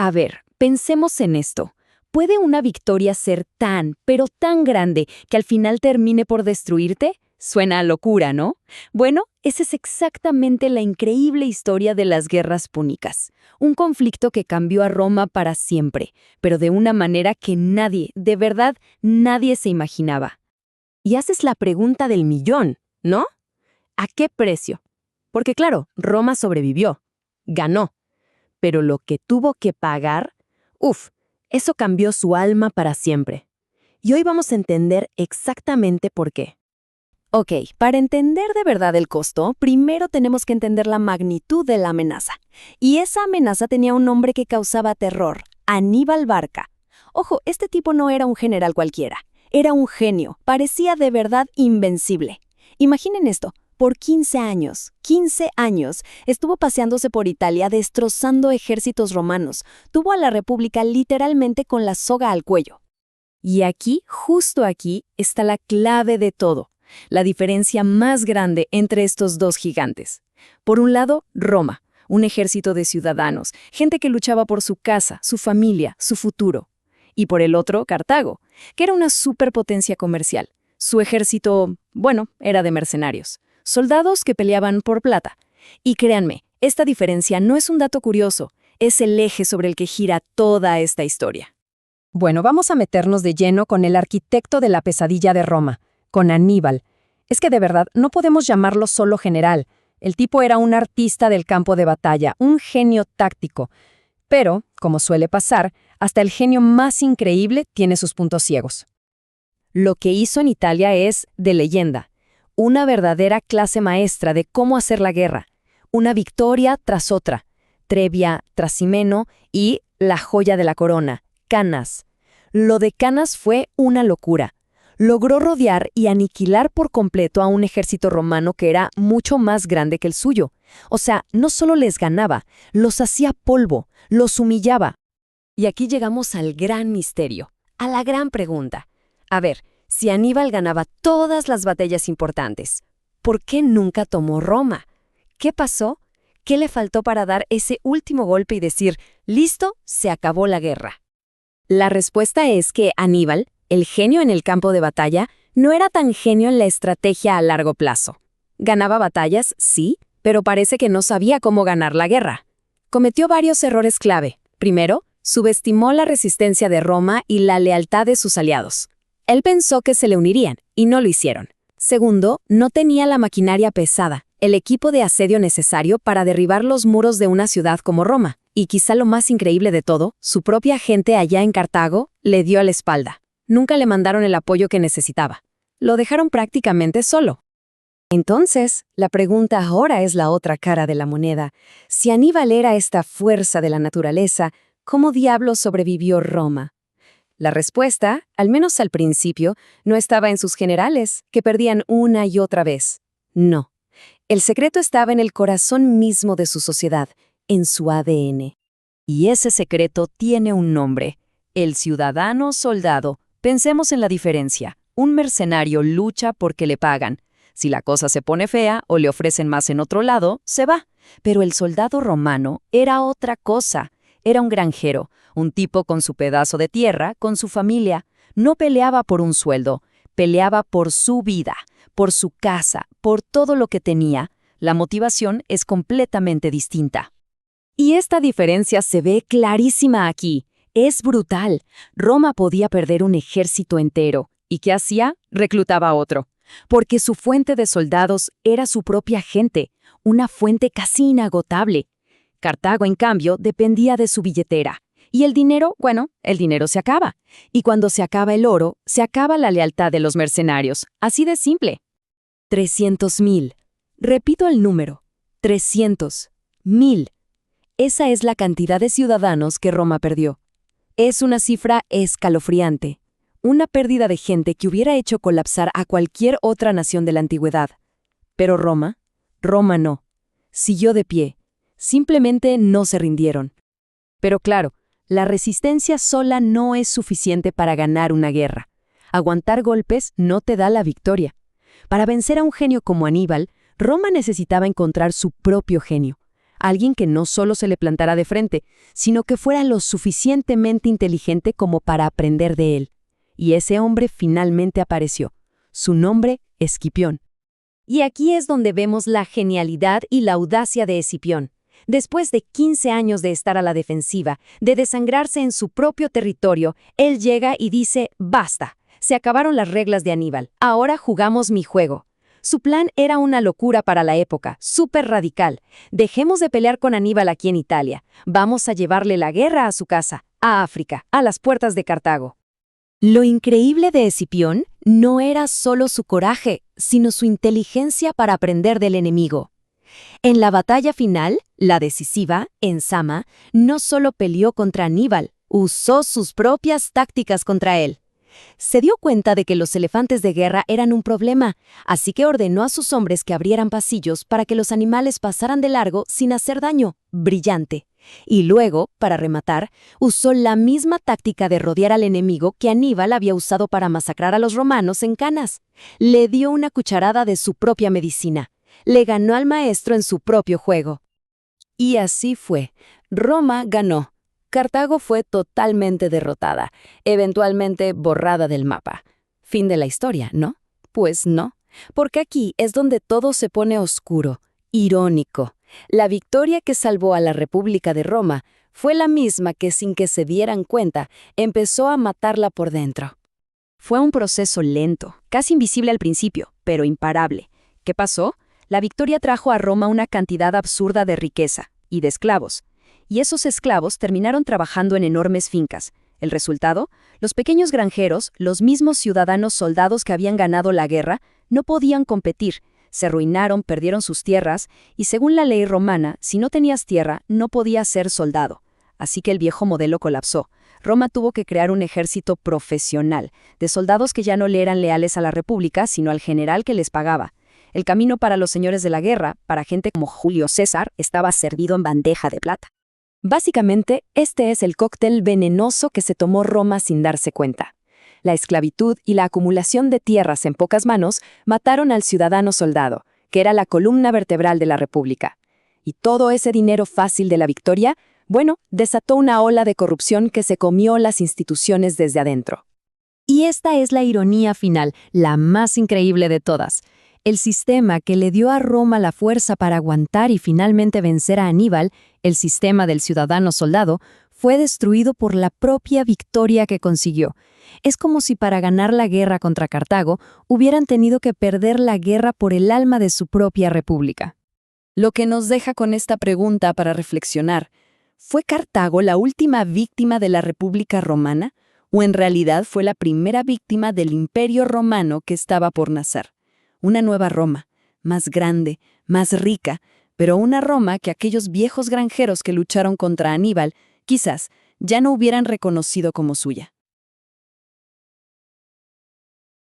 A ver, pensemos en esto. ¿Puede una victoria ser tan, pero tan grande que al final termine por destruirte? Suena a locura, ¿no? Bueno, esa es exactamente la increíble historia de las guerras púnicas. Un conflicto que cambió a Roma para siempre, pero de una manera que nadie, de verdad, nadie se imaginaba. Y haces la pregunta del millón, ¿no? ¿A qué precio? Porque claro, Roma sobrevivió, ganó, pero lo que tuvo que pagar, eso cambió su alma para siempre. Y hoy vamos a entender exactamente por qué. Ok, para entender de verdad el costo, primero tenemos que entender la magnitud de la amenaza. Y esa amenaza tenía un nombre que causaba terror: Aníbal Barca. Ojo, este tipo no era un general cualquiera, era un genio, parecía de verdad invencible. Imaginen esto, por 15 años, estuvo paseándose por Italia destrozando ejércitos romanos, tuvo a la República literalmente con la soga al cuello. Y aquí, justo aquí, está la clave de todo. La diferencia más grande entre estos dos gigantes. Por un lado, Roma, un ejército de ciudadanos, gente que luchaba por su casa, su familia, su futuro. Y por el otro, Cartago, que era una superpotencia comercial. Su ejército, era de mercenarios, soldados que peleaban por plata. Y créanme, esta diferencia no es un dato curioso, es el eje sobre el que gira toda esta historia. Bueno, vamos a meternos de lleno con el arquitecto de la pesadilla de Roma, con Aníbal. Es que de verdad no podemos llamarlo solo general. El tipo era un artista del campo de batalla, un genio táctico. Pero, como suele pasar, hasta el genio más increíble tiene sus puntos ciegos. Lo que hizo en Italia es de leyenda, una verdadera clase maestra de cómo hacer la guerra, una victoria tras otra, Trebia, Trasimeno y la joya de la corona, Canas. Lo de Canas fue una locura. Logró rodear y aniquilar por completo a un ejército romano que era mucho más grande que el suyo. O sea, no solo les ganaba, los hacía polvo, los humillaba. Y aquí llegamos al gran misterio, a la gran pregunta. A ver, si Aníbal ganaba todas las batallas importantes, ¿por qué nunca tomó Roma? ¿Qué pasó? ¿Qué le faltó para dar ese último golpe y decir, listo, se acabó la guerra? La respuesta es que Aníbal, el genio en el campo de batalla, no era tan genio en la estrategia a largo plazo. Ganaba batallas, sí, pero parece que no sabía cómo ganar la guerra. Cometió varios errores clave. Primero, subestimó la resistencia de Roma y la lealtad de sus aliados. Él pensó que se le unirían, y no lo hicieron. Segundo, no tenía la maquinaria pesada, el equipo de asedio necesario para derribar los muros de una ciudad como Roma. Y quizá lo más increíble de todo, su propia gente allá en Cartago le dio la espalda. Nunca le mandaron el apoyo que necesitaba. Lo dejaron prácticamente solo. Entonces, la pregunta ahora es la otra cara de la moneda. Si Aníbal era esta fuerza de la naturaleza, ¿cómo diablos sobrevivió Roma? La respuesta, al menos al principio, no estaba en sus generales, que perdían una y otra vez. No. El secreto estaba en el corazón mismo de su sociedad, en su ADN. Y ese secreto tiene un nombre: el ciudadano soldado. Pensemos en la diferencia. Un mercenario lucha porque le pagan. Si la cosa se pone fea o le ofrecen más en otro lado, se va. Pero el soldado romano era otra cosa. Era un granjero, un tipo con su pedazo de tierra, con su familia. No peleaba por un sueldo, peleaba por su vida, por su casa, por todo lo que tenía. La motivación es completamente distinta. Y esta diferencia se ve clarísima aquí. Es brutal. Roma podía perder un ejército entero. ¿Y qué hacía? Reclutaba a otro. Porque su fuente de soldados era su propia gente, una fuente casi inagotable. Cartago, en cambio, dependía de su billetera. Y el dinero, el dinero se acaba. Y cuando se acaba el oro, se acaba la lealtad de los mercenarios. Así de simple. 300.000. Repito el número. 300.000. Esa es la cantidad de ciudadanos que Roma perdió. Es una cifra escalofriante. Una pérdida de gente que hubiera hecho colapsar a cualquier otra nación de la antigüedad. Pero Roma no. Siguió de pie. Simplemente no se rindieron. Pero claro, la resistencia sola no es suficiente para ganar una guerra. Aguantar golpes no te da la victoria. Para vencer a un genio como Aníbal, Roma necesitaba encontrar su propio genio. alguien que no solo se le plantara de frente, sino que fuera lo suficientemente inteligente como para aprender de él. Y ese hombre finalmente apareció. Su nombre, Escipión. Y aquí es donde vemos la genialidad y la audacia de Escipión. Después de 15 años de estar a la defensiva, de desangrarse en su propio territorio, él llega y dice, basta, se acabaron las reglas de Aníbal, ahora jugamos mi juego. Su plan era una locura para la época, súper radical. Dejemos de pelear con Aníbal aquí en Italia, vamos a llevarle la guerra a su casa, a África, a las puertas de Cartago. Lo increíble de Escipión no era solo su coraje, sino su inteligencia para aprender del enemigo. En la batalla final, la decisiva, en Sama, no solo peleó contra Aníbal, usó sus propias tácticas contra él. Se dio cuenta de que los elefantes de guerra eran un problema, así que ordenó a sus hombres que abrieran pasillos para que los animales pasaran de largo sin hacer daño. Brillante. Y luego, para rematar, usó la misma táctica de rodear al enemigo que Aníbal había usado para masacrar a los romanos en Canas. Le dio una cucharada de su propia medicina. Le ganó al maestro en su propio juego. Y así fue. Roma ganó. Cartago fue totalmente derrotada, eventualmente borrada del mapa. Fin de la historia, ¿no? Pues no, porque aquí es donde todo se pone oscuro, irónico. La victoria que salvó a la República de Roma fue la misma que, sin que se dieran cuenta, empezó a matarla por dentro. Fue un proceso lento, casi invisible al principio, pero imparable. ¿Qué pasó? La victoria trajo a Roma una cantidad absurda de riqueza y de esclavos. Y esos esclavos terminaron trabajando en enormes fincas. El resultado, los pequeños granjeros, los mismos ciudadanos soldados que habían ganado la guerra, no podían competir. Se arruinaron, perdieron sus tierras, y según la ley romana, si no tenías tierra, no podías ser soldado. Así que el viejo modelo colapsó. Roma tuvo que crear un ejército profesional, de soldados que ya no le eran leales a la República, sino al general que les pagaba. El camino para los señores de la guerra, para gente como Julio César, estaba servido en bandeja de plata. Básicamente, este es el cóctel venenoso que se tomó Roma sin darse cuenta. La esclavitud y la acumulación de tierras en pocas manos mataron al ciudadano soldado, que era la columna vertebral de la República. Y todo ese dinero fácil de la victoria, bueno, desató una ola de corrupción que se comió las instituciones desde adentro. Y esta es la ironía final, la más increíble de todas. El sistema que le dio a Roma la fuerza para aguantar y finalmente vencer a Aníbal, el sistema del ciudadano soldado, fue destruido por la propia victoria que consiguió. Es como si para ganar la guerra contra Cartago hubieran tenido que perder la guerra por el alma de su propia república. Lo que nos deja con esta pregunta para reflexionar: ¿fue Cartago la última víctima de la República Romana? ¿O en realidad fue la primera víctima del Imperio Romano que estaba por nacer? Una nueva Roma, más grande, más rica, pero una Roma que aquellos viejos granjeros que lucharon contra Aníbal quizás ya no hubieran reconocido como suya.